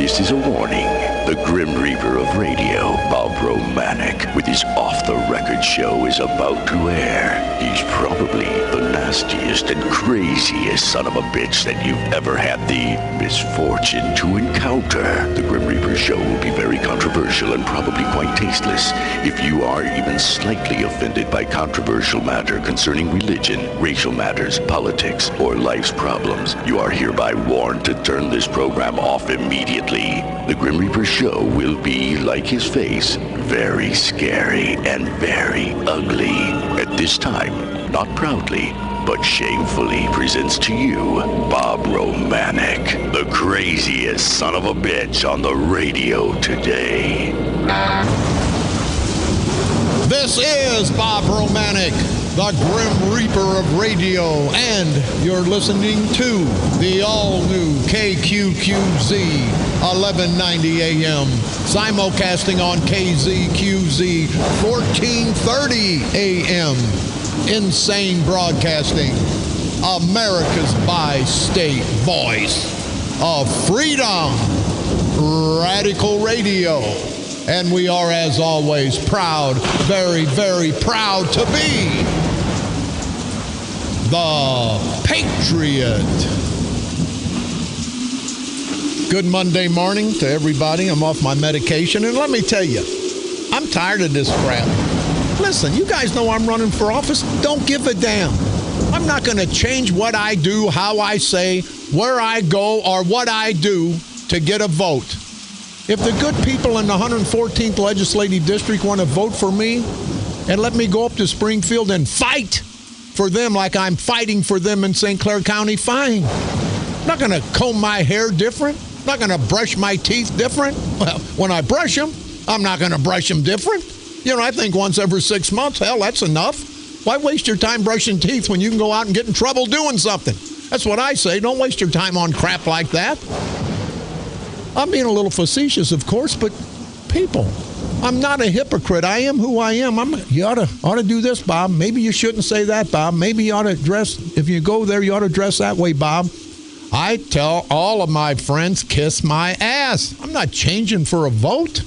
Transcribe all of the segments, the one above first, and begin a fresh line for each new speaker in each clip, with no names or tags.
This is a warning. The Grim Reaper of radio, Bob Romanik, with his off-the-record show is about to air. He's probably the nastiest and craziest son of a bitch that you've ever had the misfortune to encounter. The Grim Reaper show will be very controversial and probably quite tasteless. If you are even slightly offended by controversial matter concerning religion, racial matters, politics, or life's problems, you are hereby warned to turn this program off immediately. The Grim Reaper show will be, like his face, very scary and very ugly. At this time, not proudly, but shamefully presents to you Bob Romanik, the craziest son of a bitch on the radio today.
This is Bob Romanik, the Grim Reaper of radio, and you're listening to the all-new KQQZ 1190 AM, simulcasting on KZQZ 1430 AM. Insane Broadcasting, America's bi-state voice of freedom, Radical Radio. And we are, as always, proud, very, very proud to be the Patriot. Good Monday morning to everybody. I'm off my medication, and let me tell you, I'm tired of this crap. Listen, you guys know I'm running for office. Don't give a damn. I'm not going to change what I do, how I say, where I go, or what I do to get a vote. If the good people in the 114th Legislative District want to vote for me and let me go up to Springfield and fight for them like I'm fighting for them in St. Clair County, fine. I'm not going to comb my hair different. I'm not going to brush my teeth different. Well, when I brush them, I'm not going to brush them different. You know, I think once every 6 months, hell, that's enough. Why waste your time brushing teeth when you can go out and get in trouble doing something? That's what I say. Don't waste your time on crap like that. I'm being a little facetious, of course, but people, I'm not a hypocrite. I am who I am. You ought to do this, Bob. Maybe you shouldn't say that, Bob. Maybe you ought to dress, if you go there, you ought to dress that way, Bob. I tell all of my friends, kiss my ass. I'm not changing for a vote.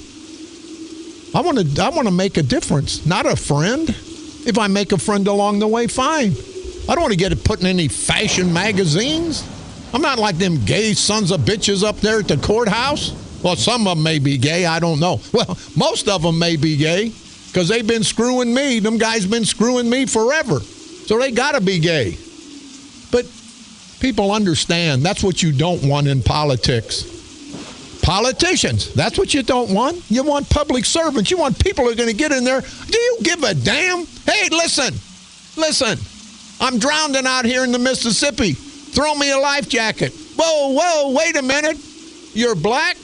I want to make a difference, not a friend. If I make a friend along the way, fine. I don't want to get it put in any fashion magazines. I'm not like them gay sons of bitches up there at the courthouse. Well, some of them may be gay. I don't know. Well, most of them may be gay because they've been screwing me. Them guys been screwing me forever. So they got to be gay. But people understand that's what you don't want in politics. Politicians, that's what you don't want. You want public servants. You want people who are going to get in there. Do you give a damn? Hey, listen. I'm drowning out here in the Mississippi. Throw me a life jacket. Whoa, wait a minute. You're black?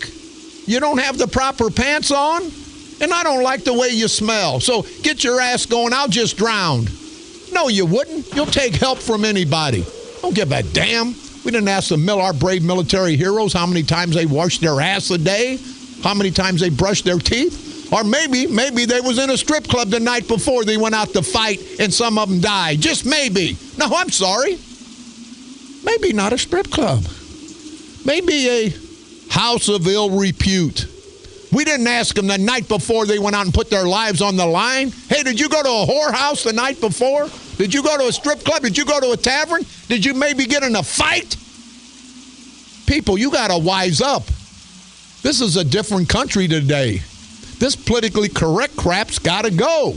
You don't have the proper pants on? And I don't like the way you smell. So get your ass going. I'll just drown. No, you wouldn't. You'll take help from anybody. Don't give a damn. We didn't ask our brave military heroes how many times they washed their ass a day, how many times they brushed their teeth. Or maybe they was in a strip club the night before they went out to fight and some of them died. Just maybe. No, I'm sorry. Maybe not a strip club. Maybe a house of ill repute. We didn't ask them the night before they went out and put their lives on the line. Hey, did you go to a whorehouse the night before? Did you go to a strip club? Did you go to a tavern? Did you maybe get in a fight? People, you got to wise up. This is a different country today. This politically correct crap's got to go.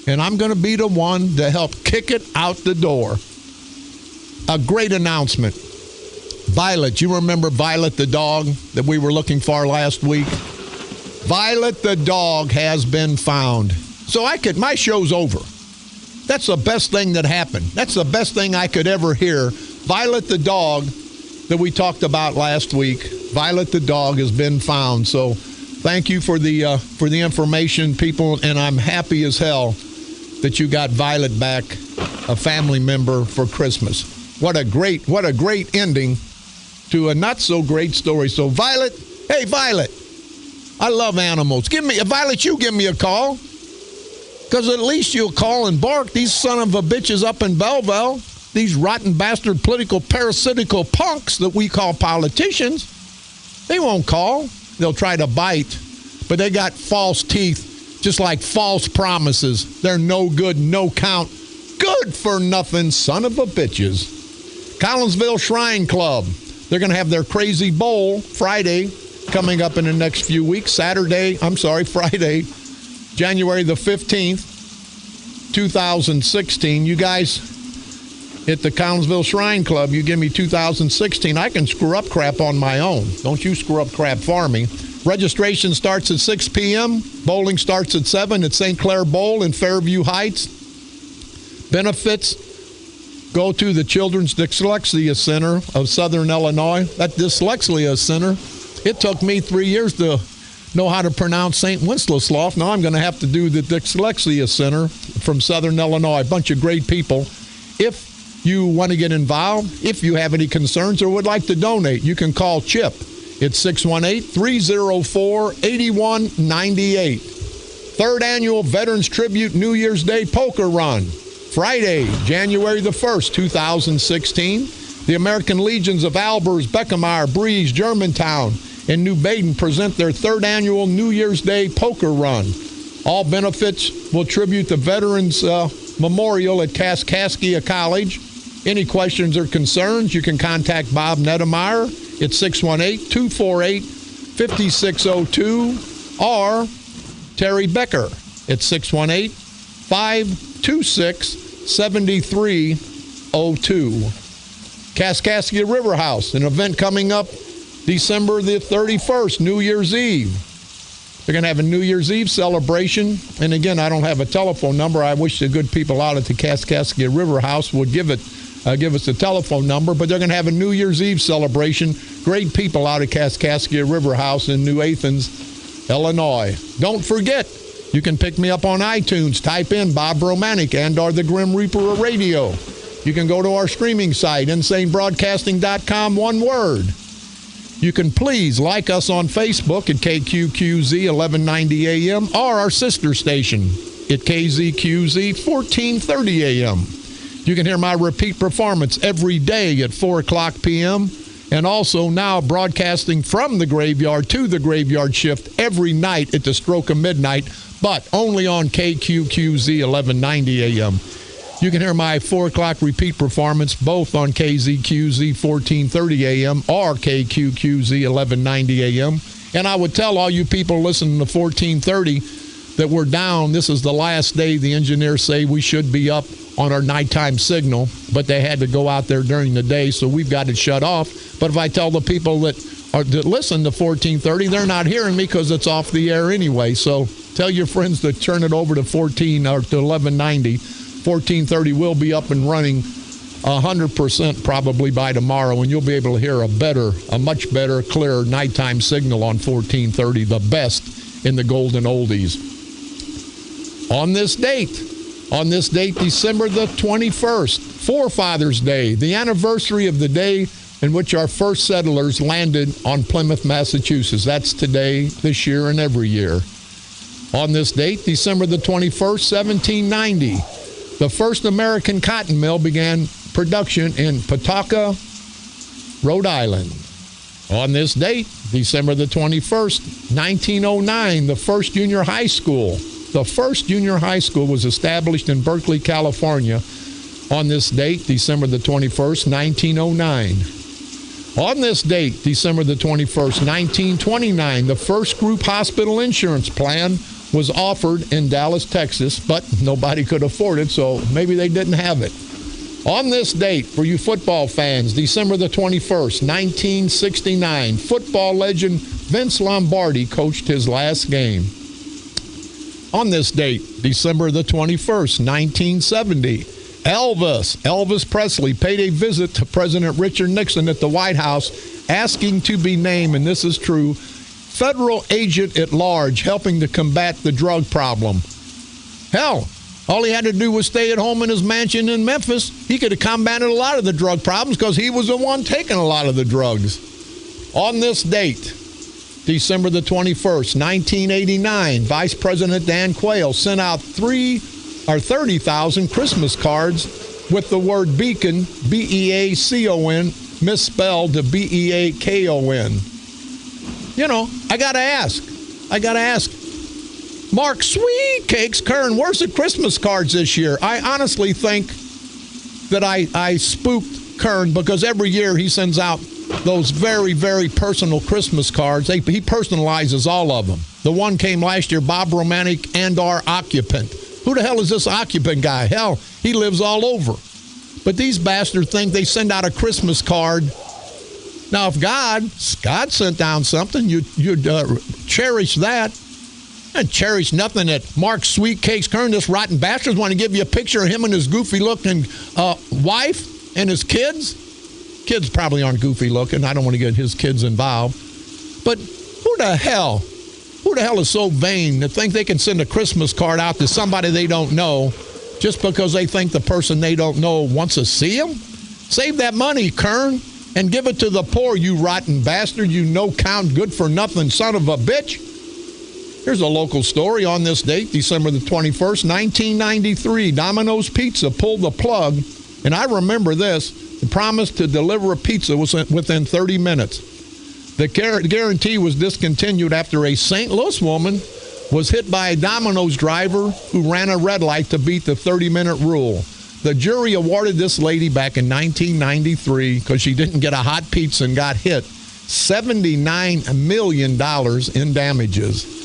And I'm going to be the one to help kick it out the door. A great announcement. Violet, you remember Violet the dog that we were looking for last week? Violet the dog has been found. So my show's over. That's the best thing that happened. That's the best thing I could ever hear. Violet the dog that we talked about last week. Violet the dog has been found. So thank you for the information, people, and I'm happy as hell that you got Violet back, a family member, for Christmas. What a great ending to a not so great story. So Violet, hey Violet, I love animals. Violet, you give me a call. Because at least you'll call and bark. These son of a bitches up in Belleville, these rotten bastard political parasitical punks that we call politicians, They won't call. They'll try to bite, but they got false teeth, just like false promises. They're no good, no count, good for nothing son of a bitches. Collinsville Shrine Club. They're going to have their Crazy Bowl Friday coming up in the next few weeks. Friday, January the 15th, 2016. You guys at the Collinsville Shrine Club, you give me 2016, I can screw up crap on my own. Don't you screw up crap for me. Registration starts at 6 p.m. Bowling starts at 7 at St. Clair Bowl in Fairview Heights. Benefits go to the Children's Dyslexia Center of Southern Illinois. That Dyslexia Center, it took me 3 years to know how to pronounce St. Wenceslaus. Now I'm going to have to do the Dyslexia Center from Southern Illinois. A bunch of great people. If you want to get involved, if you have any concerns or would like to donate, you can call Chip. It's 618-304-8198. Third annual Veterans Tribute New Year's Day Poker Run. Friday, January the 1st, 2016. The American Legions of Albers, Beckemeyer, Breeze, Germantown, and New Baden present their third annual New Year's Day Poker Run. All benefits will tribute the Veterans Memorial at Kaskaskia College. Any questions or concerns, you can contact Bob Nettemeyer at 618-248-5602 or Terry Becker at 618-526-7302. Kaskaskia River House, an event coming up December the 31st, New Year's Eve. They're going to have a New Year's Eve celebration. And again, I don't have a telephone number. I wish the good people out at the Kaskaskia River House would give us a telephone number. But they're going to have a New Year's Eve celebration. Great people out at Kaskaskia River House in New Athens, Illinois. Don't forget, you can pick me up on iTunes. Type in Bob Romanik and or the Grim Reaper of Radio. You can go to our streaming site, insanebroadcasting.com, one word. You can please like us on Facebook at KQQZ 1190 AM or our sister station at KZQZ 1430 AM. You can hear my repeat performance every day at 4 o'clock p.m. and also now broadcasting from the graveyard to the graveyard shift every night at the stroke of midnight, but only on KQQZ 1190 AM. You can hear my 4 o'clock repeat performance both on KZQZ 1430 AM or KQQZ 1190 AM. And I would tell all you people listening to 1430 that we're down. This is the last day the engineers say we should be up on our nighttime signal, but they had to go out there during the day, so we've got it shut off. But if I tell the people that listen to 1430, they're not hearing me because it's off the air anyway. So tell your friends to turn it over to 1190. 1430 will be up and running 100% probably by tomorrow, and you'll be able to hear a much better, clearer nighttime signal on 1430, the best in the golden oldies. On this date, December the 21st, Forefathers Day, the anniversary of the day in which our first settlers landed on Plymouth, Massachusetts. That's today, this year, and every year. On this date, December the 21st, 1790, the first American cotton mill began production in Pawtucket, Rhode Island. On this date, December the 21st, 1909, the first junior high school was established in Berkeley, California. On this date, December the 21st, 1909. On this date, December the 21st, 1929, the first group hospital insurance plan was offered in Dallas, Texas, but nobody could afford it, so maybe they didn't have it. On this date, for you football fans, December the 21st, 1969, football legend Vince Lombardi coached his last game. On this date, December the 21st, 1970, Elvis Presley paid a visit to President Richard Nixon at the White House, asking to be named, and this is true, federal agent at large, helping to combat the drug problem. Hell, all he had to do was stay at home in his mansion in Memphis. He could have combated a lot of the drug problems because he was the one taking a lot of the drugs. On this date, December the 21st, 1989, Vice President Dan Quayle sent out 30,000 Christmas cards with the word beacon, B-E-A-C-O-N, misspelled to B-E-A-K-O-N. I got to ask. Mark Sweet Cakes Kern, where's the Christmas cards this year? I honestly think that I spooked Kern because every year he sends out those very, very personal Christmas cards. He personalizes all of them. The one came last year, Bob Romanik and our occupant. Who the hell is this occupant guy? Hell, he lives all over. But these bastards think they send out a Christmas card. Now, if God sent down something, you'd cherish that. And cherish nothing that Mark Sweet Cakes Kern, this rotten bastards, want to give you a picture of him and his goofy-looking wife and his kids. Kids probably aren't goofy-looking. I don't want to get his kids involved. But who the hell is so vain to think they can send a Christmas card out to somebody they don't know just because they think the person they don't know wants to see them? Save that money, Kern, and give it to the poor, you rotten bastard, you no-count, good-for-nothing son of a bitch. Here's a local story on this date, December the 21st, 1993. Domino's Pizza pulled the plug, and I remember this. The promise to deliver a pizza was within 30 minutes. The guarantee was discontinued after a St. Louis woman was hit by a Domino's driver who ran a red light to beat the 30-minute rule. The jury awarded this lady back in 1993, because she didn't get a hot pizza and got hit, $79 million in damages.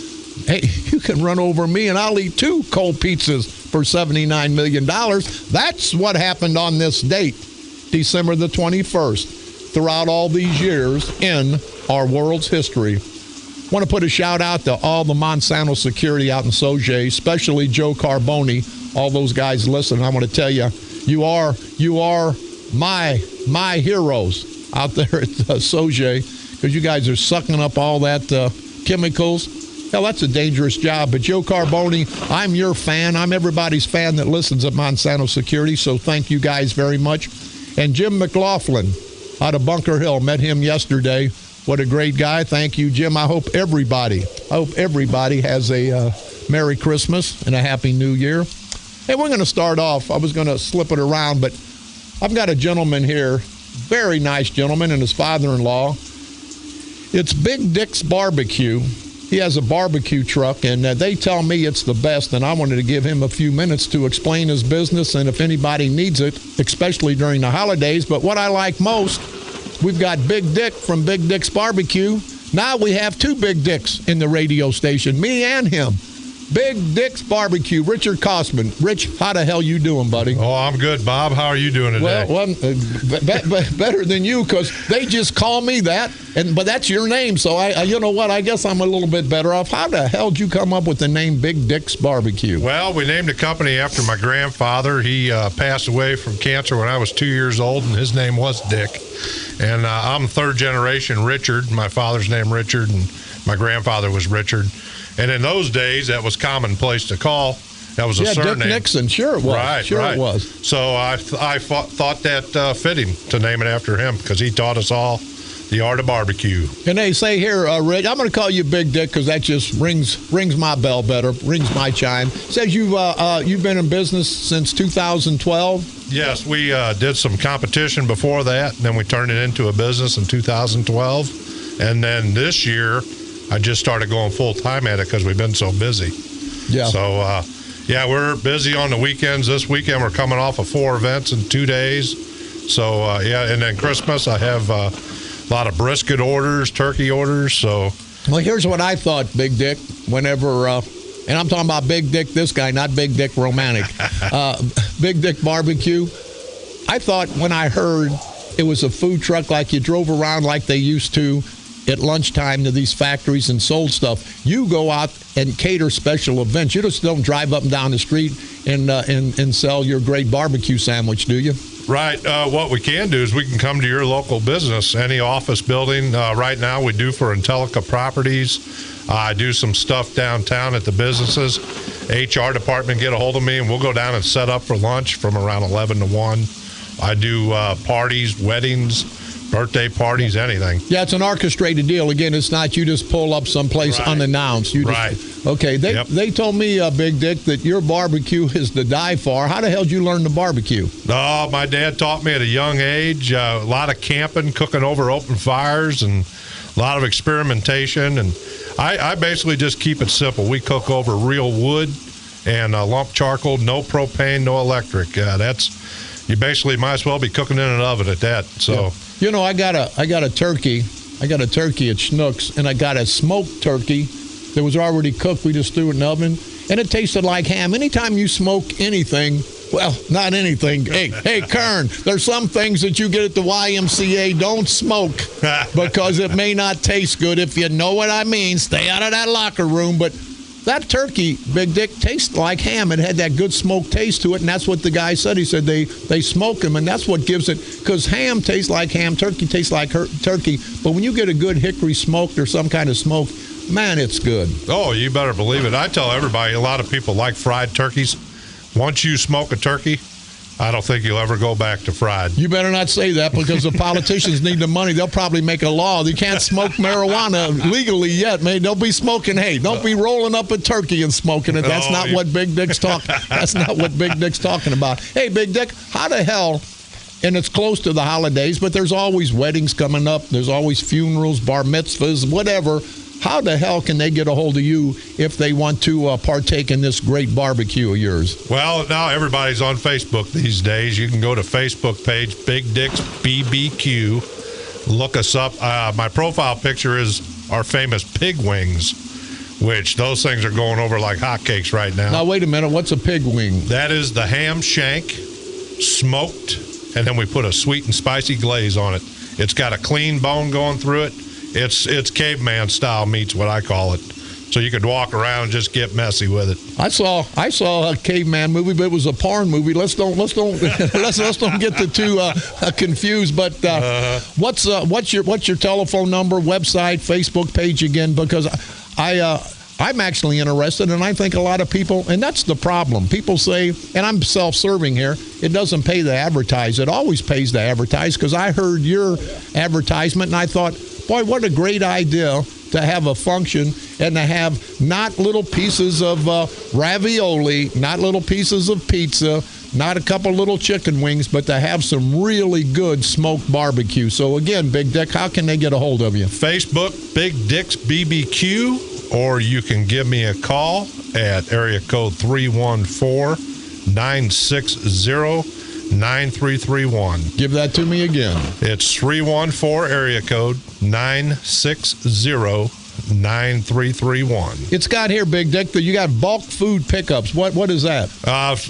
Hey, you can run over me and I'll eat 2 cold pizzas for $79 million. That's what happened on this date, December the 21st, throughout all these years in our world's history. I want to put a shout out to all the Monsanto security out in Sauget, especially Joe Carboni. All those guys listen. I want to tell you, you are my heroes out there at Sauget, because you guys are sucking up all that chemicals. Hell, that's a dangerous job. But Joe Carboni, I'm your fan. I'm everybody's fan that listens at Monsanto Security, so thank you guys very much. And Jim McLaughlin out of Bunker Hill, met him yesterday. What a great guy. Thank you, Jim. I hope everybody has a Merry Christmas and a Happy New Year. Hey, we're going to start off. I was going to slip it around, but I've got a gentleman here, very nice gentleman, and his father-in-law. It's Big Dick's Barbecue. He has a barbecue truck, and they tell me it's the best, and I wanted to give him a few minutes to explain his business and if anybody needs it, especially during the holidays. But what I like most, we've got Big Dick from Big Dick's Barbecue. Now we have 2 Big Dicks in the radio station, me and him. Big Dick's Barbecue, Richard Kosman. Rich, how the hell you doing, buddy?
Oh, I'm good, Bob. How are you doing today?
Well, better than you, because they just call me that, but that's your name, so you know what? I guess I'm a little bit better off. How the hell did you come up with the name Big Dick's Barbecue?
Well, we named the company after my grandfather. He passed away from cancer when I was 2 years old, and his name was Dick. And I'm 3rd generation Richard. My father's name Richard, and my grandfather was Richard. And in those days, that was commonplace to call. That was a surname.
Dick Nixon. Sure it was.
Right.
It was.
So I thought that fit him to name it after him, because he taught us all the art of barbecue.
And they say here, Rich, I'm going to call you Big Dick because that just rings my bell better, rings my chime. Says you've been in business since 2012.
Yes, we did some competition before that, and then we turned it into a business in 2012. And then this year, I just started going full-time at it because we've been so busy. Yeah. So, we're busy on the weekends. This weekend, we're coming off of 4 events in 2 days. So, and then Christmas, I have a lot of brisket orders, turkey orders. So,
well, here's what I thought, Big Dick, whenever, and I'm talking about Big Dick, this guy, not Big Dick Romanik. Big Dick Barbecue. I thought when I heard it was a food truck like you drove around like they used to at lunchtime to these factories and sold stuff. You go out and cater special events. You just don't drive up and down the street and sell your great barbecue sandwich, do you?
Right. What we can do is we can come to your local business, any office building. Right now we do for Intellica Properties. I do some stuff downtown at the businesses. HR department get a hold of me, and we'll go down and set up for lunch from around 11 to 1. I do parties, weddings, birthday parties, anything.
Yeah, it's an orchestrated deal. Again, it's not you just pull up someplace unannounced. You just, okay, they told me, Big Dick, that your barbecue is to die for. How the hell did you learn to barbecue?
Oh, my dad taught me at a young age. A lot of camping, cooking over open fires, and a lot of experimentation. And I basically just keep it simple. We cook over real wood and lump charcoal, no propane, no electric. You basically might as well be cooking in an oven at that. So,
you know, I got a turkey. I got a turkey at Schnucks, and I got a smoked turkey that was already cooked. We just threw it in the oven, and it tasted like ham. Anytime you smoke anything, well, not anything. Hey, Kern, there's some things that you get at the YMCA, don't smoke because it may not taste good. If you know what I mean, stay out of that locker room. But that turkey, Big Dick, tastes like ham. It had that good smoke taste to it, and that's what the guy said. He said they smoke them, and that's what gives it, because ham tastes like ham, turkey tastes like turkey. But when you get a good hickory smoked or some kind of smoke, man, it's good.
Oh, you better believe it. I tell everybody, a lot of people like fried turkeys. Once you smoke a turkey, I don't think you'll ever go back to fried.
You better not say that, because the politicians need the money. They'll probably make a law. You can't smoke marijuana legally yet, man. They'll be smoking. Hey, don't be rolling up a turkey and smoking it. That's not what Big Dick's talking. That's not what Big Dick's talking about. Hey, Big Dick, how the hell? And it's close to the holidays, but there's always weddings coming up. There's always funerals, bar mitzvahs, whatever. How the hell can they get a hold of you if they want to partake in this great barbecue of yours?
Well, now everybody's on Facebook these days. You can go to Facebook page, Big Dick's BBQ. Look us up. My profile picture is our famous pig wings, which those things are going over like hotcakes right now.
Now, wait a minute. What's a pig wing?
That is the ham shank, smoked, and then we put a sweet and spicy glaze on it. It's got a clean bone going through it. It's caveman style meat's what I call it. So you could walk around and just get messy with it.
I saw a caveman movie, but it was a porn movie. Let's don't get the two confused. But what's your telephone number, website, Facebook page again? Because I'm actually interested, and I think a lot of people, and that's the problem. People say, and I'm self-serving here, it doesn't pay to advertise. It always pays to advertise, because I heard your advertisement, and I thought, boy, what a great idea to have a function and to have not little pieces of ravioli, not little pieces of pizza, not a couple little chicken wings, but to have some really good smoked barbecue. So, again, Big Dick, how can they get a hold of you?
Facebook, Big Dick's BBQ, or you can give me a call at area code 314-960-9331.
Give that to me again.
It's 314 area code 960-9331.
It's got here, Big Dick, that you got bulk food pickups. What is that?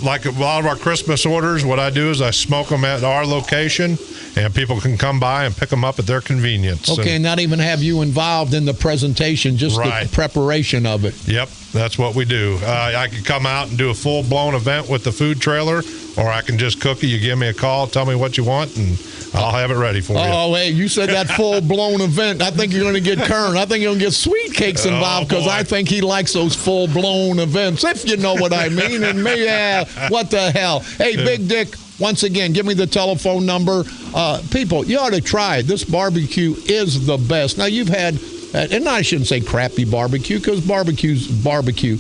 Like a lot of our Christmas orders, what I do is I smoke them at our location, and people can come by and pick them up at their convenience.
Okay, and not even have you involved in the presentation, just the preparation of it.
Yep, that's what we do. I can come out and do a full-blown event with the food trailer, or I can just cook it. You give me a call, tell me what you want, and I'll have it ready for you. Oh,
hey, you said that full-blown event. I think you're going to get Kern. I think you're going to get Sweet Cakes involved, because I think he likes those full-blown events, if you know what I mean. And maybe, what the hell? Hey, Big Dick, once again, give me the telephone number. People, you ought to try it. This barbecue is the best. Now, you've had, and I shouldn't say crappy barbecue, because barbecue's barbecue.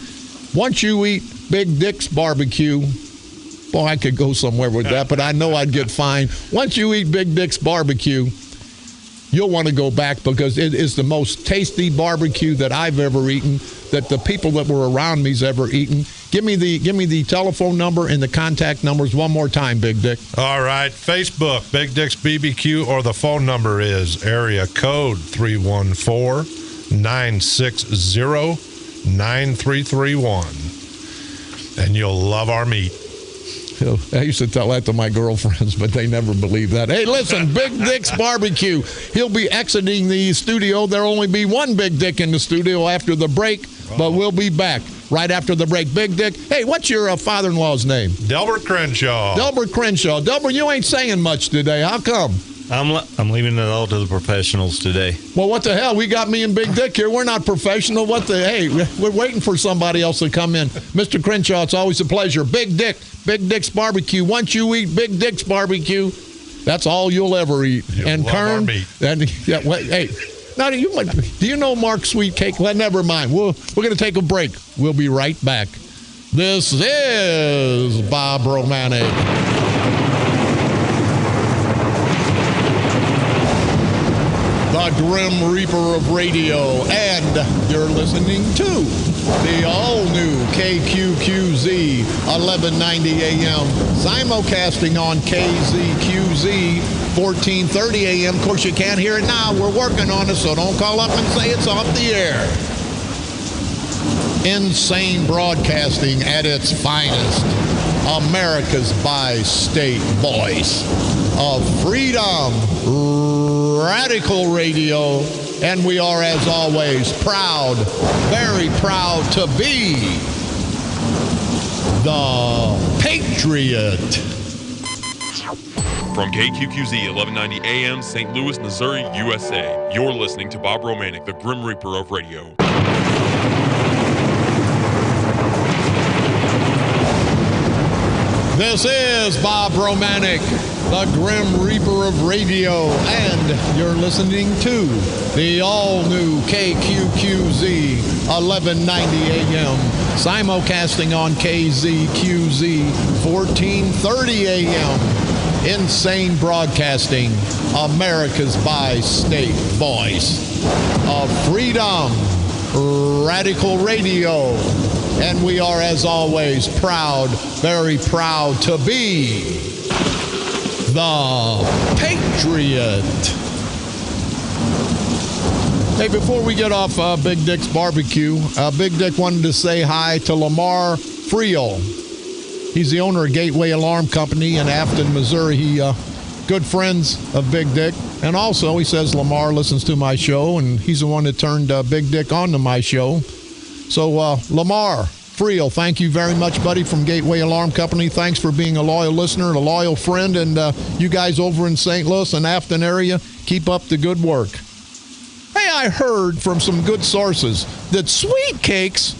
Once you eat Big Dick's barbecue, boy, I could go somewhere with that, but I know I'd get fined. Once you eat Big Dick's barbecue, you'll want to go back, because it is the most tasty barbecue that I've ever eaten, that the people that were around me's ever eaten. Give me the telephone number and the contact numbers one more time, Big Dick.
All right. Facebook, Big Dick's BBQ, or the phone number is area code 314-960-9331. And you'll love our meat.
I used to tell that to my girlfriends, but they never believed that. Hey, listen, Big Dick's Barbecue. He'll be exiting the studio. There'll only be one Big Dick in the studio after the break, but we'll be back right after the break. Big Dick, hey, what's your father-in-law's name?
Delbert Crenshaw.
Delbert Crenshaw. Delbert, you ain't saying much today. How come?
I'm leaving it all to the professionals today.
Well, what the hell? We got me and Big Dick here. We're not professional. Hey, we're waiting for somebody else to come in. Mr. Crenshaw, it's always a pleasure. Big Dick's Barbecue. Once you eat Big Dick's Barbecue, That's all you'll ever eat.
You'll
and
love our
Kern,
meat.
and yeah, wait, hey, now do you know Mark's Sweet Cake? Well, never mind. We're going to take a break. We'll be right back. This is Bob Romanik. The Grim Reaper of radio, and you're listening to the all-new KQQZ 1190 AM, simulcasting on KZQZ 1430 AM. Of course, you can't hear it now. We're working on it, so don't call up and say it's off the air. Insane broadcasting at its finest. America's bi-state voice of freedom, radical radio, and we are, as always, proud, very proud to be the Patriot.
From KQQZ 1190 AM, St. Louis, Missouri, USA, you're listening to Bob Romanik, the Grim Reaper of radio.
This is Bob Romanik, the Grim Reaper of radio, and you're listening to the all-new KQQZ 1190 AM, simulcasting on KZQZ 1430 AM. Insane broadcasting, America's bi-state voice of freedom, radical radio. And we are, as always, proud, very proud to be the Patriot. Hey, before we get off Big Dick's barbecue, Big Dick wanted to say hi to Lamar Friel. He's the owner of Gateway Alarm Company in Afton, Missouri. He good friends of Big Dick. And also, he says Lamar listens to my show, and he's the one that turned Big Dick onto my show. So, Lamar Friel, thank you very much, buddy, from Gateway Alarm Company. Thanks for being a loyal listener and a loyal friend. And you guys over in St. Louis and Afton area, keep up the good work. Hey, I heard from some good sources that Sweet Cakes,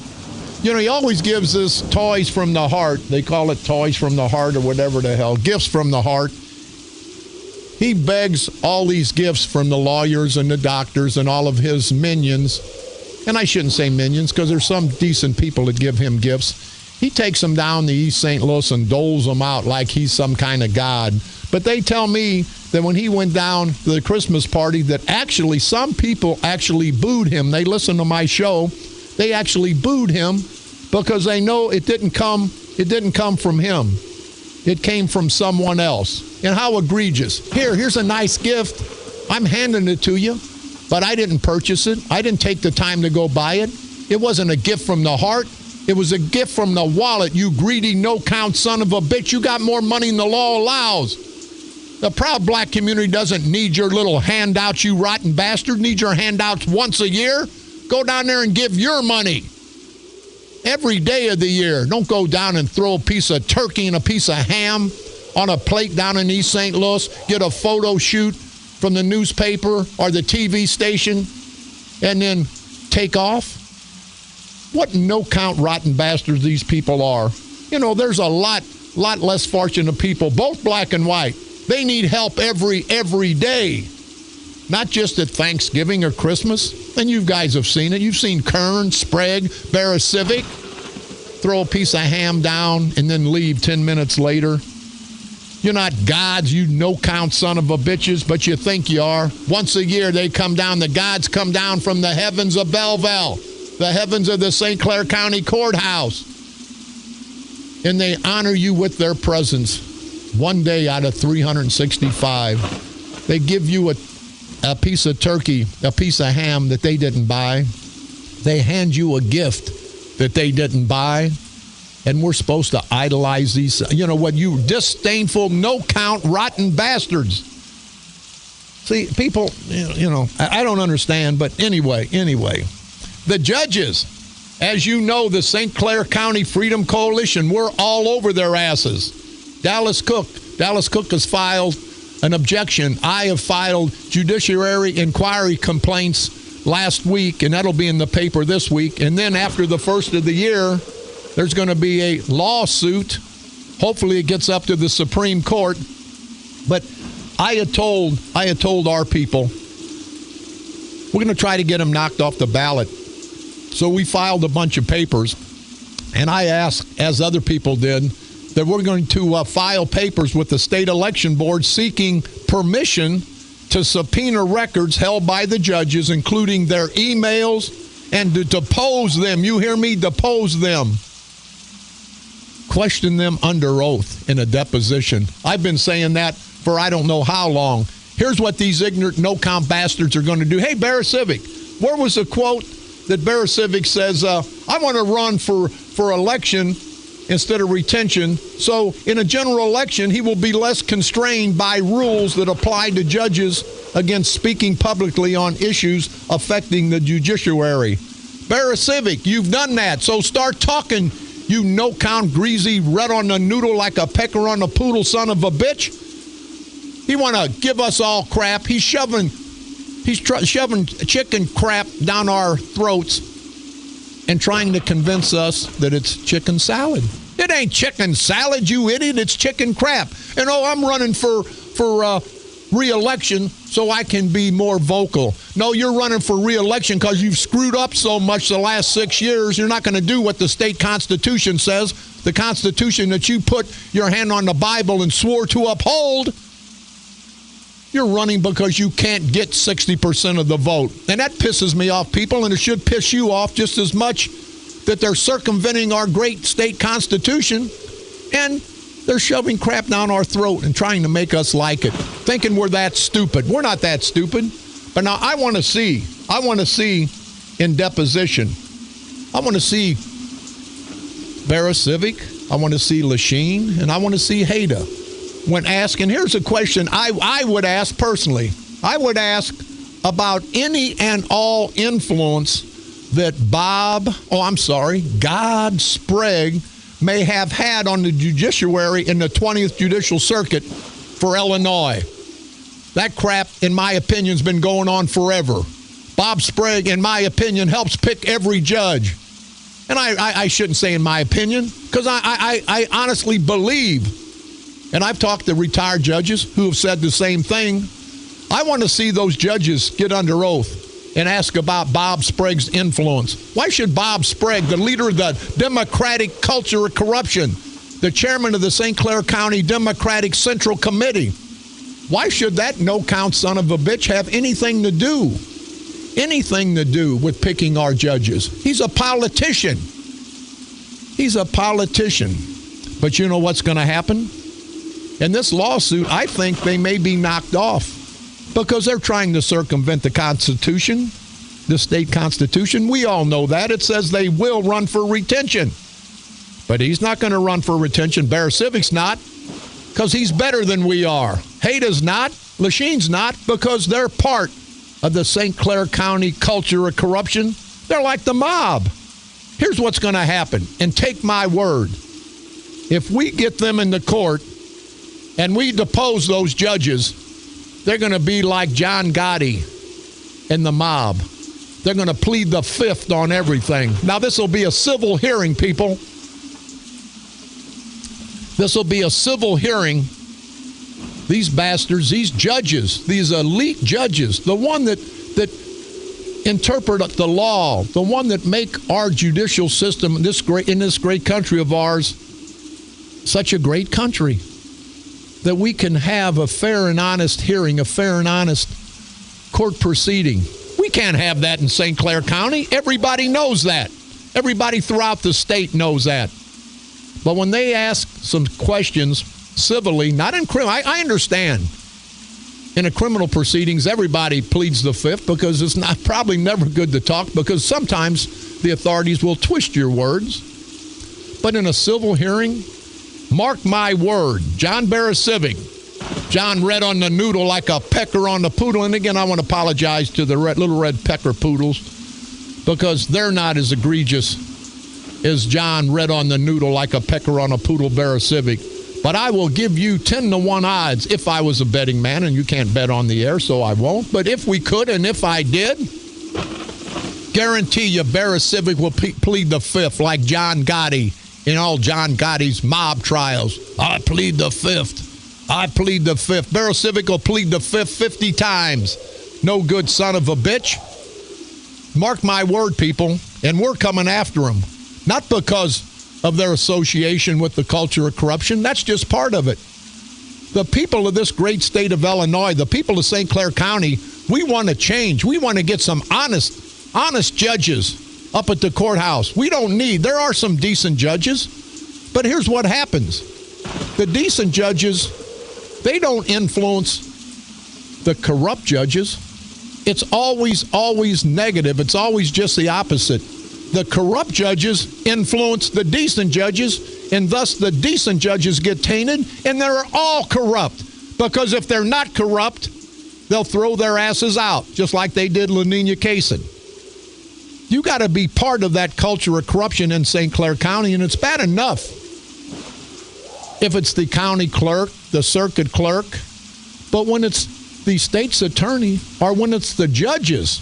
you know, he always gives us toys from the heart. They call it toys from the heart or whatever the hell, gifts from the heart. He begs all these gifts from the lawyers and the doctors and all of his minions. And I shouldn't say minions because there's some decent people that give him gifts. He takes them down to East St. Louis and doles them out like he's some kind of god. But they tell me that when he went down to the Christmas party that actually some people actually booed him. They listened to my show. They actually booed him because they know it didn't come from him. It came from someone else. And how egregious. Here's a nice gift. I'm handing it to you. But I didn't purchase it. I didn't take the time to go buy it. It wasn't a gift from the heart. It was a gift from the wallet, you greedy, no-count son of a bitch. You got more money than the law allows. The proud black community doesn't need your little handouts, you rotten bastard. Need your handouts once a year. Go down there and give your money. Every day of the year. Don't go down and throw a piece of turkey and a piece of ham on a plate down in East St. Louis. Get a photo shoot from the newspaper or the TV station, and then take off? What no-count rotten bastards these people are. You know, there's a lot less fortunate people, both black and white. They need help every day, not just at Thanksgiving or Christmas. And you guys have seen it. You've seen Kern, Sprague, Barra Civic throw a piece of ham down and then leave 10 minutes later. You're not gods, you no-count son of a bitches, but you think you are. Once a year, they come down. The gods come down from the heavens of Belleville, the heavens of the St. Clair County Courthouse. And they honor you with their presence. One day out of 365. They give you a piece of turkey, a piece of ham that they didn't buy. They hand you a gift that they didn't buy. And we're supposed to idolize these, you know what, you disdainful, no-count, rotten bastards. See, people, you know, I don't understand, but anyway. The judges, as you know, the St. Clair County Freedom Coalition, we're all over their asses. Dallas Cook has filed an objection. I have filed judiciary inquiry complaints last week, and that'll be in the paper this week. And then after the first of the year, there's going to be a lawsuit. Hopefully it gets up to the Supreme Court. But I had told our people, we're going to try to get him knocked off the ballot. So we filed a bunch of papers, and I asked, as other people did, that we're going to file papers with the state election board seeking permission to subpoena records held by the judges, including their emails, and to depose them. You hear me? Depose them. Question them under oath in a deposition. I've been saying that for I don't know how long. Here's what these ignorant no-count bastards are going to do. Hey, Barasivic, where was the quote that Barasivic says, I want to run for election instead of retention, so in a general election, he will be less constrained by rules that apply to judges against speaking publicly on issues affecting the judiciary. Barasivic, you've done that, so start talking, you no-count, greasy, red on the noodle like a pecker on a poodle son of a bitch. He want to give us all crap. He's shoving chicken crap down our throats and trying to convince us that it's chicken salad. It ain't chicken salad, you idiot. It's chicken crap. And I'm running for re-election so I can be more vocal. No, you're running for re-election because you've screwed up so much the last 6 years. You're not going to do what the state constitution says, the constitution that you put your hand on the Bible and swore to uphold. You're running because you can't get 60% of the vote. And that pisses me off, people, and it should piss you off just as much that they're circumventing our great state constitution and they're shoving crap down our throat and trying to make us like it, thinking we're that stupid. We're not that stupid. But now I want to see in deposition, I want to see Barasivic, I want to see Lasheen, and I want to see Haida. When asked, and here's a question I would ask personally. I would ask about any and all influence that God Sprague may have had on the judiciary in the 20th Judicial Circuit for Illinois. That crap, in my opinion, has been going on forever. Bob Sprague, in my opinion, helps pick every judge. And I shouldn't say in my opinion, because I honestly believe, and I've talked to retired judges who have said the same thing. I want to see those judges get under oath and ask about Bob Sprague's influence. Why should Bob Sprague, the leader of the Democratic culture of corruption, the chairman of the St. Clair County Democratic Central Committee, why should that no-count son of a bitch have anything to do with picking our judges? He's a politician. But you know what's going to happen? In this lawsuit, I think they may be knocked off because they're trying to circumvent the Constitution, the state Constitution. We all know that. It says they will run for retention. But he's not going to run for retention. Barasivic's not, because he's better than we are. Haida's not. Lasheen's not, because they're part of the St. Clair County culture of corruption. They're like the mob. Here's what's going to happen, and take my word. If we get them in the court and we depose those judges, they're going to be like John Gotti and the mob. They're going to plead the fifth on everything. Now, this will be a civil hearing, people. This will be a civil hearing. These bastards, these judges, these elite judges, the one that interpret the law, the one that make our judicial system in this great country of ours such a great country, that we can have a fair and honest hearing, a fair and honest court proceeding. We can't have that in St. Clair County. Everybody knows that. Everybody throughout the state knows that. But when they ask some questions civilly, not in criminal, I understand. In a criminal proceedings, everybody pleads the fifth because it's not probably never good to talk, because sometimes the authorities will twist your words. But in a civil hearing, mark my word, John Barasivic, John red on the noodle like a pecker on the poodle. And again, I want to apologize to the little red pecker poodles, because they're not as egregious as John red on the noodle like a pecker on a poodle Barasivic. But I will give you 10-1 odds if I was a betting man, and you can't bet on the air, so I won't. But if we could, and if I did, guarantee you Barasivic will plead the fifth like John Gotti in all John Gotti's mob trials. I plead the fifth. I plead the fifth. Barrow Civic will plead the fifth 50 times. No good son of a bitch. Mark my word, people, and we're coming after them. Not because of their association with the culture of corruption. That's just part of it. The people of this great state of Illinois, the people of St. Clair County, we want to change. We want to get some honest judges up at the courthouse. There are some decent judges, but here's what happens. The decent judges, they don't influence the corrupt judges. It's always negative. It's always just the opposite. The corrupt judges influence the decent judges, and thus the decent judges get tainted, and they're all corrupt. Because if they're not corrupt, they'll throw their asses out, just like they did Laninia Kaysen. You got to be part of that culture of corruption in St. Clair County, and it's bad enough if it's the county clerk, the circuit clerk, but when it's the state's attorney or when it's the judges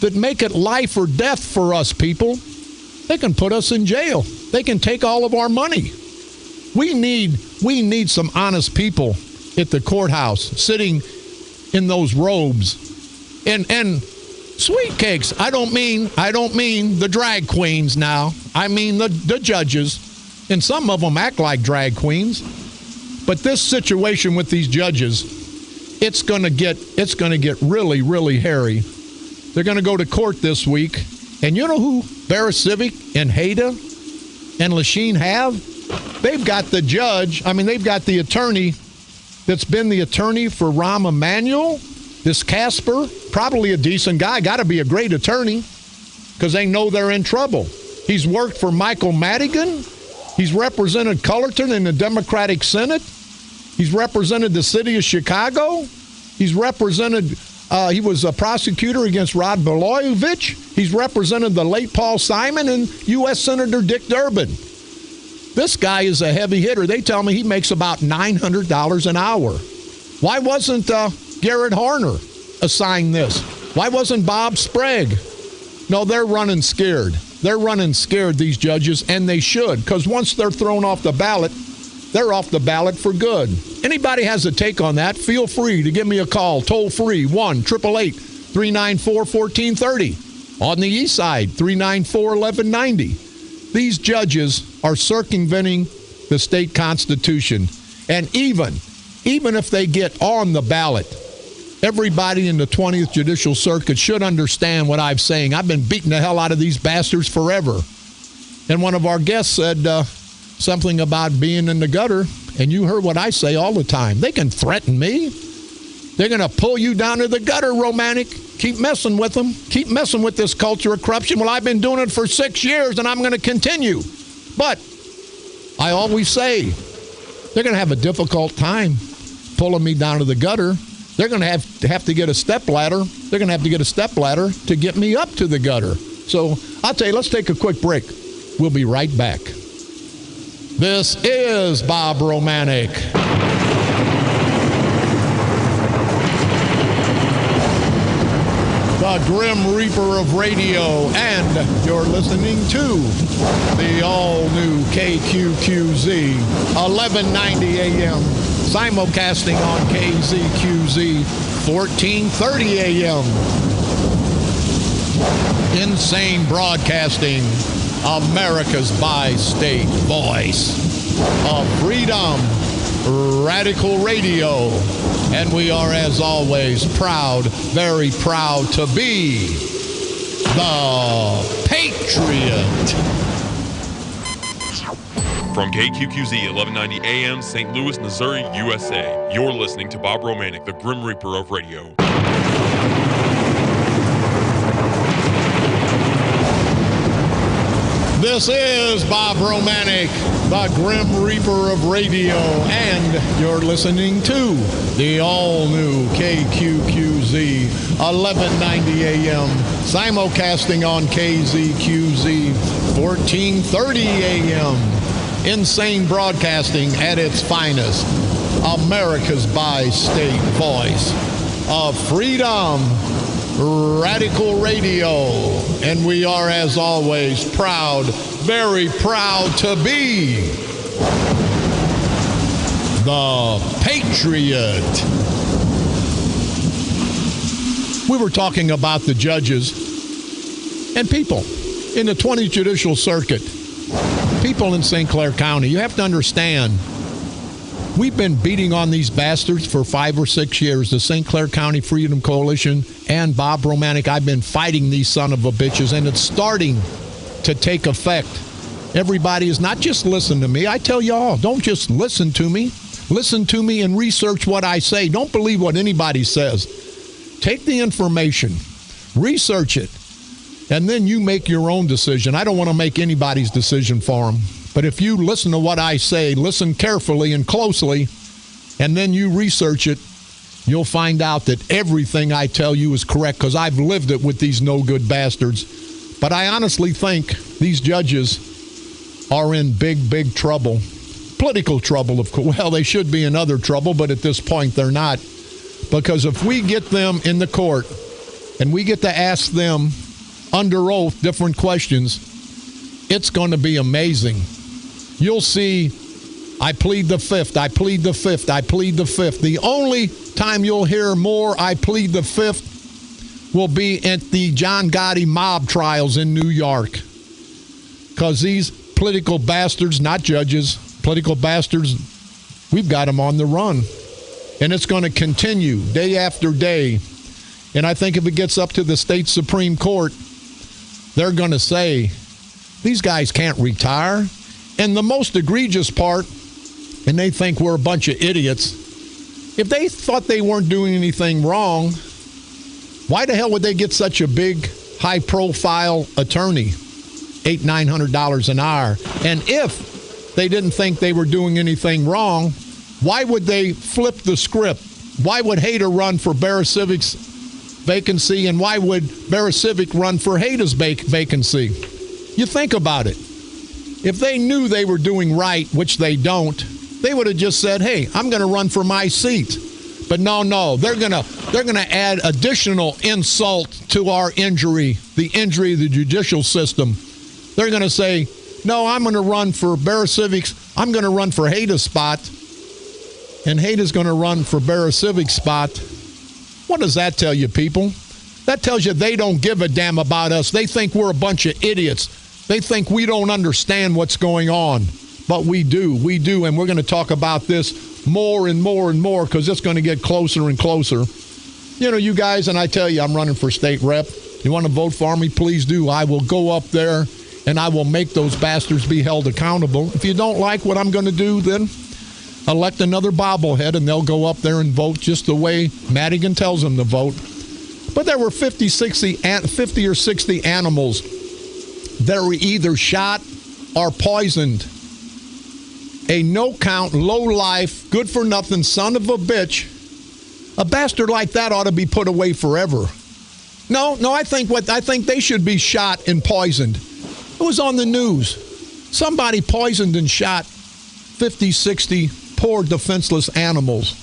that make it life or death for us people, they can put us in jail. They can take all of our money. We need some honest people at the courthouse sitting in those robes. And sweet cakes, I don't mean the drag queens now. I mean the judges. And some of them act like drag queens. But this situation with these judges, it's going to get really, really hairy. They're going to go to court this week. And you know who Barrow Civic and Haida and Lachine have? They've got the attorney that's been the attorney for Rahm Emanuel, this Casper, probably a decent guy, got to be a great attorney because they know they're in trouble. He's worked for Michael Madigan. He's represented Cullerton in the Democratic Senate. He's represented the city of Chicago. He's represented, he was a prosecutor against Rod Blagojevich. He's represented the late Paul Simon and U.S. Senator Dick Durbin. This guy is a heavy hitter. They tell me he makes about $900 an hour. Why wasn't Garrett Harner assigned this? Why wasn't Bob Sprague? No, they're running scared. They're running scared, these judges, and they should, because once they're thrown off the ballot, they're off the ballot for good. Anybody has a take on that, feel free to give me a call, toll free, 1-888-394-1430. On the east side, 394-1190. These judges are circumventing the state constitution. And even if they get on the ballot, everybody in the 20th Judicial Circuit should understand what I'm saying. I've been beating the hell out of these bastards forever. And one of our guests said something about being in the gutter, and you heard what I say all the time. They can threaten me. They're going to pull you down to the gutter, Romanik. Keep messing with them. Keep messing with this culture of corruption. Well, I've been doing it for 6 years, and I'm going to continue. But I always say they're going to have a difficult time pulling me down to the gutter. They're going to have to get a stepladder. They're going to have to get a stepladder to get me up to the gutter. So I'll tell you, let's take a quick break. We'll be right back. This is Bob Romanik. The Grim Reaper of Radio, and you're listening to the all-new KQQZ, 1190 AM, simulcasting on KZQZ, 1430 AM. Insane Broadcasting, America's bi-state voice of freedom, Radical Radio. And we are, as always, proud, very proud to be the Patriot.
From KQQZ 1190 AM, St. Louis, Missouri, USA, you're listening to Bob Romanik, the Grim Reaper of Radio.
This is Bob Romanik, the Grim Reaper of Radio, and you're listening to the all-new KQQZ 1190 AM, simulcasting on KZQZ 1430 AM. Insane Broadcasting at its finest, America's bi-state voice of freedom, Radical Radio. And we are, as always, proud, very proud to be the Patriot. We were talking about the judges and people in the 20th Judicial Circuit, people in St. Clair County. You have to understand, we've been beating on these bastards for 5 or 6 years. The St. Clair County Freedom Coalition and Bob Romanik, I've been fighting these son of a bitches, and it's starting to take effect. Everybody is not just listen to me. I tell y'all, don't just listen to me. Listen to me and research what I say. Don't believe what anybody says. Take the information, research it, and then you make your own decision. I don't want to make anybody's decision for them. But if you listen to what I say, listen carefully and closely, and then you research it, you'll find out that everything I tell you is correct, because I've lived it with these no-good bastards. But I honestly think these judges are in big, big trouble. Political trouble, of course. Well, they should be in other trouble, but at this point they're not. Because if we get them in the court and we get to ask them under oath different questions, it's going to be amazing. You'll see, I plead the fifth, I plead the fifth, I plead the fifth. The only time you'll hear more I plead the fifth will be at the John Gotti mob trials in New York. Because these political bastards, not judges, political bastards, we've got them on the run. And it's going to continue day after day. And I think if it gets up to the state Supreme Court, they're going to say, these guys can't retire. And the most egregious part, and they think we're a bunch of idiots, if they thought they weren't doing anything wrong, why the hell would they get such a big, high-profile attorney, $800-900 an hour? And if they didn't think they were doing anything wrong, why would they flip the script? Why would Hayda run for Bear Civic's vacancy, and why would Bear Civic run for Hayda's vacancy? You think about it. If they knew they were doing right, which they don't, they would have just said, hey, I'm going to run for my seat. But no, they're going to add additional insult to our injury, the injury of the judicial system. They're going to say, no, I'm going to run for Bear Civic's, I'm going to run for Hayda's spot, and Hayda's going to run for Bear Civic's spot. What does that tell you, people? That tells you they don't give a damn about us. They think we're a bunch of idiots. They think we don't understand what's going on. But we do, and we're going to talk about this more and more and more, because it's going to get closer and closer. You know, you guys, and I tell you, I'm running for state rep. You want to vote for me? Please do. I will go up there, and I will make those bastards be held accountable. If you don't like what I'm going to do, then elect another bobblehead, and they'll go up there and vote just the way Madigan tells them to vote. But there were 50 or 60 animals that were either shot or poisoned. A no-count, low-life, good-for-nothing son of a bitch. A bastard like that ought to be put away forever. No, I think they should be shot and poisoned. It was on the news. Somebody poisoned and shot 50, 60 poor defenseless animals.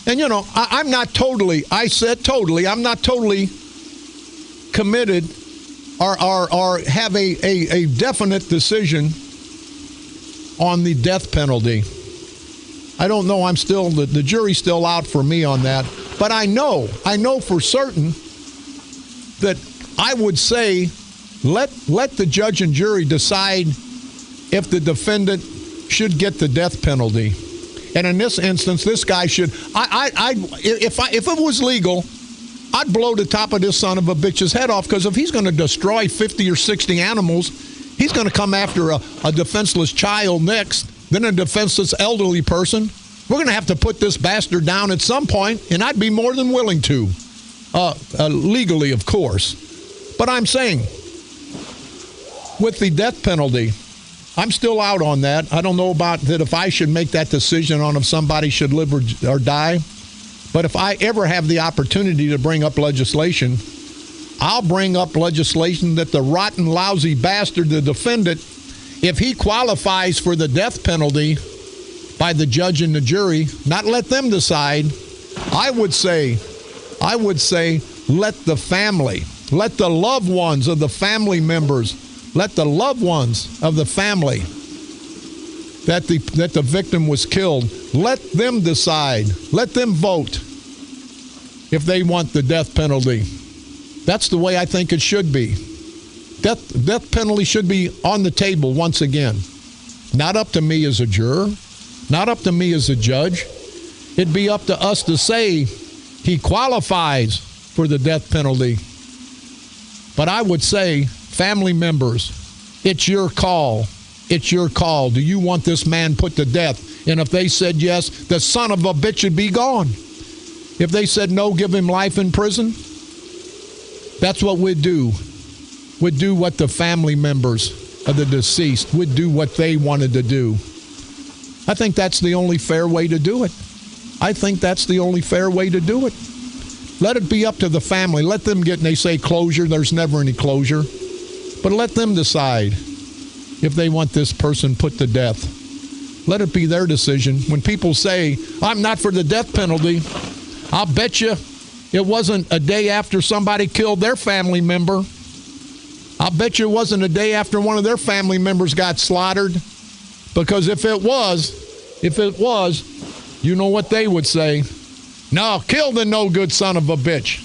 And, you know, I'm not totally committed or have a definite decision on the death penalty. I don't know. I'm still, the jury's still out for me on that. But I know for certain that I would say let the judge and jury decide if the defendant should get the death penalty. And in this instance, this guy should. If it was legal, I'd blow the top of this son of a bitch's head off, because if he's going to destroy 50 or 60 animals, he's going to come after a defenseless child next, then a defenseless elderly person. We're going to have to put this bastard down at some point, and I'd be more than willing to, legally, of course. But I'm saying, with the death penalty, I'm still out on that. I don't know about that if I should make that decision on if somebody should live or die. But if I ever have the opportunity to bring up legislation, I'll bring up legislation that the rotten, lousy bastard, the defendant, if he qualifies for the death penalty by the judge and the jury, not let them decide. I would say, let the family, let the loved ones of the family members, let the loved ones of the family that the victim was killed. Let them decide. Let them vote if they want the death penalty. That's the way I think it should be. Death penalty should be on the table once again. Not up to me as a juror. Not up to me as a judge. It'd be up to us to say he qualifies for the death penalty. But I would say, family members, it's your call. It's your call. Do you want this man put to death? And if they said yes, the son of a bitch should be gone. If they said no, give him life in prison. That's what we'd do. We'd do what the family members of the deceased would do what they wanted to do. I think that's the only fair way to do it. I think that's the only fair way to do it. Let it be up to the family. Let them get, and they say closure. There's never any closure. But let them decide if they want this person put to death. Let it be their decision. When people say, I'm not for the death penalty, I'll bet you it wasn't a day after somebody killed their family member. I'll bet you it wasn't a day after one of their family members got slaughtered. Because if it was, you know what they would say. No, kill the no good son of a bitch.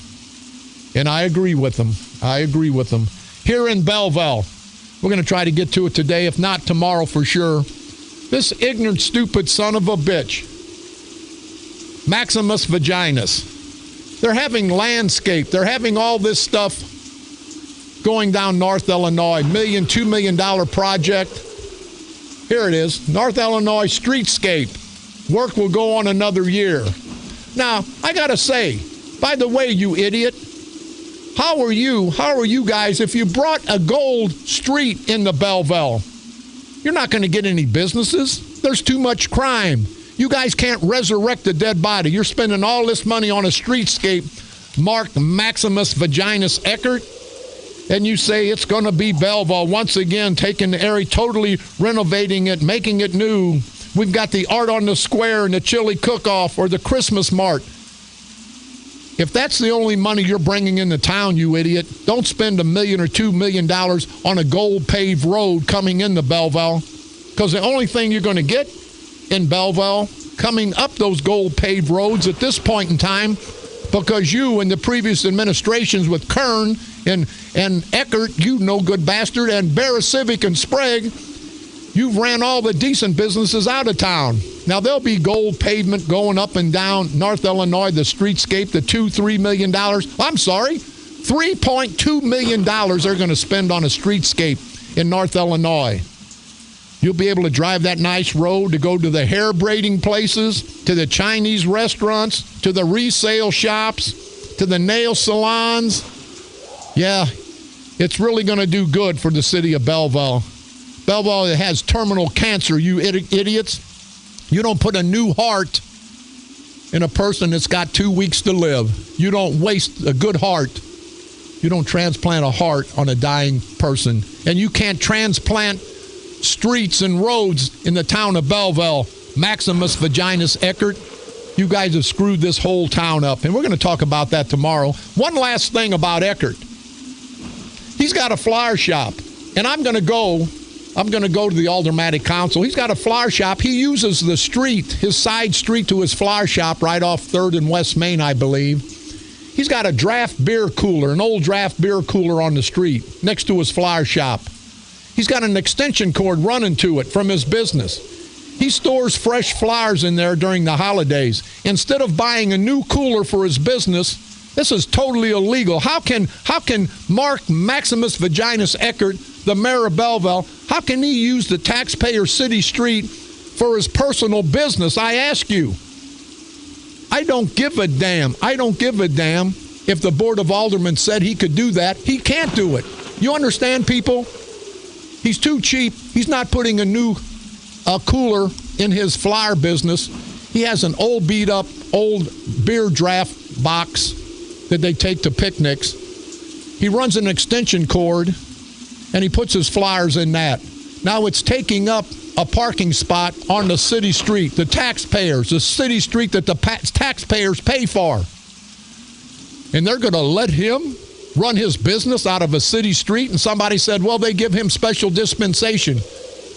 And I agree with them. I agree with them. Here in Belleville, we're going to try to get to it today, if not tomorrow for sure. This ignorant, stupid son of a bitch, Maximus Vaginus, they're having landscape. They're having all this stuff going down North Illinois, $2 million project. Here it is, North Illinois streetscape. Work will go on another year. Now, I got to say, by the way, you idiot, how are you guys, if you brought a gold street into Belleville, you're not going to get any businesses. There's too much crime. You guys can't resurrect a dead body. You're spending all this money on a streetscape marked Maximus Vaginus Eckert, and you say it's going to be Belleville once again, taking the area, totally renovating it, making it new. We've got the art on the square and the chili cook-off or the Christmas mart. If that's the only money you're bringing into town, you idiot, don't spend $1 million or $2 million on a gold paved road coming into Belleville, because the only thing you're going to get in Belleville coming up those gold paved roads at this point in time, because you and the previous administrations with Kern and Eckert, you no good bastard, and Barra-Civic and Sprague, you've ran all the decent businesses out of town. Now, there'll be gold pavement going up and down North Illinois, the streetscape, the $3 million. I'm sorry, $3.2 million they're going to spend on a streetscape in North Illinois. You'll be able to drive that nice road to go to the hair braiding places, to the Chinese restaurants, to the resale shops, to the nail salons. Yeah, it's really going to do good for the city of Belleville. Belleville has terminal cancer, you idiots. You don't put a new heart in a person that's got 2 weeks to live. You don't waste a good heart. You don't transplant a heart on a dying person. And you can't transplant streets and roads in the town of Belleville. Maximus Vaginus Eckert, you guys have screwed this whole town up. And we're going to talk about that tomorrow. One last thing about Eckert. He's got a flower shop. And I'm going to go to the Aldermanic Council. He's got a flower shop. He uses the street, his side street to his flower shop right off 3rd and West Main, I believe. He's got a draft beer cooler, an old draft beer cooler on the street next to his flower shop. He's got an extension cord running to it from his business. He stores fresh flowers in there during the holidays. Instead of buying a new cooler for his business, this is totally illegal. How can Mark Maximus Vaginus Eckert, the mayor of Belleville, how can he use the taxpayer city street for his personal business? I ask you. I don't give a damn. I don't give a damn if the Board of Aldermen said he could do that. He can't do it. You understand, people? He's too cheap. He's not putting a new cooler in his flower business. He has an old beat-up, old beer draft box that they take to picnics. He runs an extension cord, and he puts his flowers in that. Now it's taking up a parking spot on the city street, the city street that the taxpayers pay for. And they're going to let him run his business out of a city street, and somebody said, well, they give him special dispensation.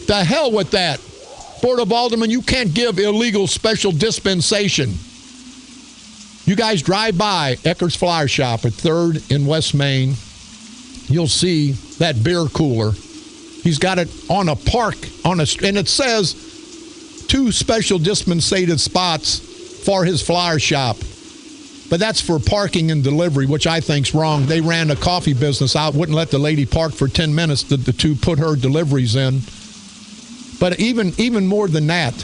The hell with that. Board of Aldermen, you can't give illegal special dispensation. You guys drive by Eckert's Flower Shop at 3rd in West Main. You'll see that beer cooler. He's got it on a park, and it says 2 special dispensated spots for his flower shop. But that's for parking and delivery, which I think's wrong. They ran a coffee business out, wouldn't let the lady park for 10 minutes to put her deliveries in. But even more than that,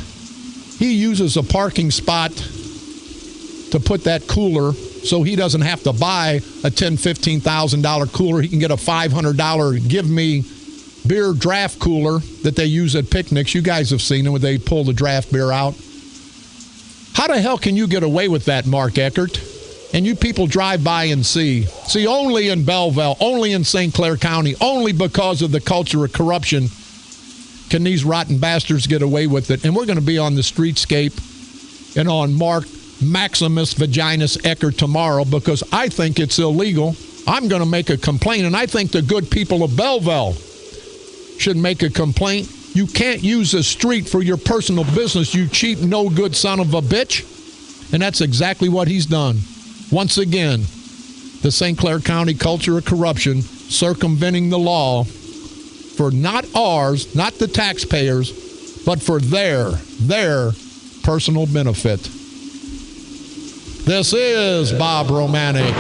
he uses a parking spot to put that cooler so he doesn't have to buy a $10,000, $15,000 cooler. He can get a $500 Give Me beer draft cooler that they use at picnics. You guys have seen it when they pull the draft beer out. How the hell can you get away with that, Mark Eckert? And you people drive by and see. See, only in Belleville, only in St. Clair County, only because of the culture of corruption can these rotten bastards get away with it. And we're going to be on the streetscape and on Mark Maximus Vaginus Eckert tomorrow because I think it's illegal. I'm going to make a complaint, and I think the good people of Belleville should make a complaint. You can't use a street for your personal business, you cheap, no good son of a bitch. And that's exactly what he's done. Once again, the St. Clair County culture of corruption circumventing the law for not ours, not the taxpayers, but for their personal benefit. This is Bob Romanik.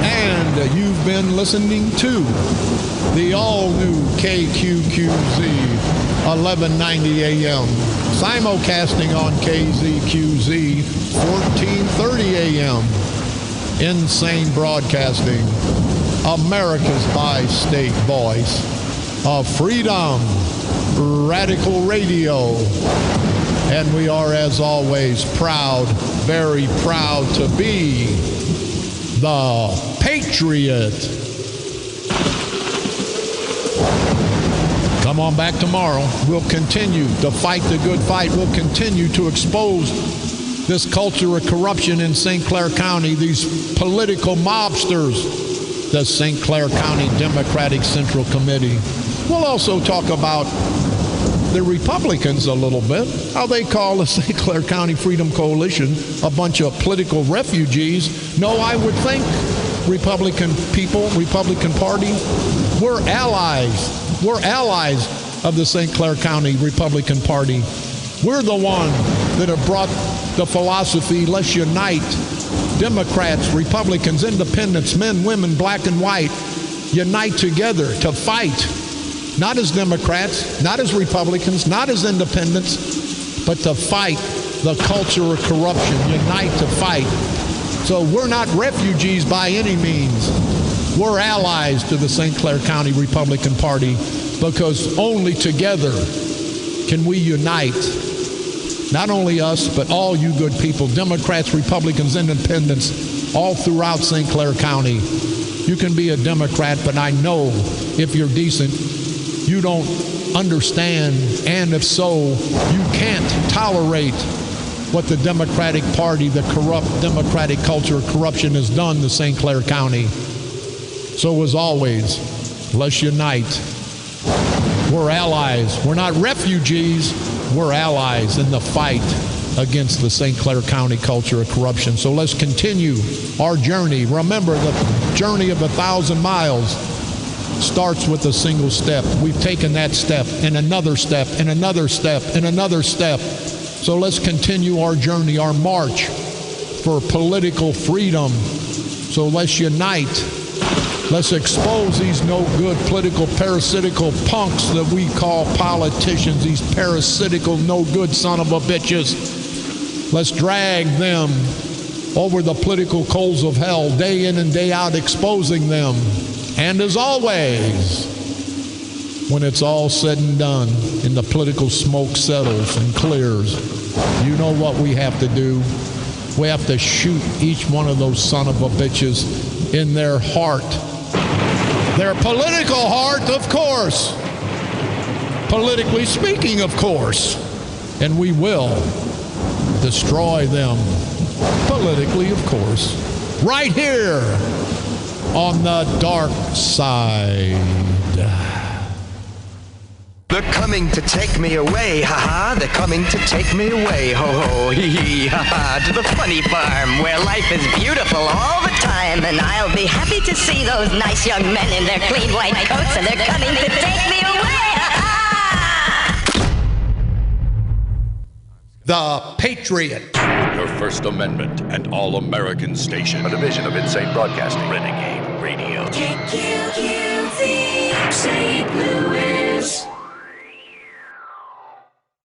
And you've been listening to the all-new KQQZ 1190 AM, simulcasting on KZQZ 1430 AM. Insane Broadcasting, America's bi-state voice of freedom, radical radio. And we are, as always, proud, very proud to be the Patriot. Come on back tomorrow. We'll continue to fight the good fight. We'll continue to expose this culture of corruption in St. Clair County, these political mobsters, the St. Clair County Democratic Central Committee. We'll also talk about the Republicans a little bit, how they call the St. Clair County Freedom Coalition a bunch of political refugees. No, I would think Republican people, Republican Party, we're allies. We're allies of the St. Clair County Republican Party. We're the one that have brought the philosophy, let's unite, Democrats, Republicans, independents, men, women, black and white, unite together to fight, not as Democrats, not as Republicans, not as independents, but to fight the culture of corruption, unite to fight. So we're not refugees by any means. We're allies to the St. Clair County Republican Party because only together can we unite. Not only us, but all you good people, Democrats, Republicans, independents, all throughout St. Clair County. You can be a Democrat, but I know if you're decent, you don't understand, and if so, you can't tolerate what the Democratic Party, the corrupt Democratic culture of corruption has done to St. Clair County. So as always, let's unite. We're allies. We're not refugees. We're allies in the fight against the St. Clair County culture of corruption. So let's continue our journey. Remember, the journey of 1,000 miles starts with a single step. We've taken that step and another step and another step and another step. So let's continue our journey, our march for political freedom. So let's unite. Let's expose these no-good political parasitical punks that we call politicians, these parasitical no-good son of a bitches. Let's drag them over the political coals of hell day in and day out, exposing them. And as always, when it's all said and done and the political smoke settles and clears, you know what we have to do? We have to shoot each one of those son of a bitches in their heart. Their political heart, of course. Politically speaking, of course. And we will destroy them. Politically, of course. Right here on the dark side.
They're coming to take me away, ha-ha. They're coming to take me away, ho-ho, hee-hee, ha-ha. To the funny farm where life is beautiful all the time. And I'll be happy to see those nice young men in their clean white coats. And they're coming to take me away, ha-ha.
The Patriot.
Your First Amendment and All-American Station. A division of Insane Broadcasting. Renegade Radio.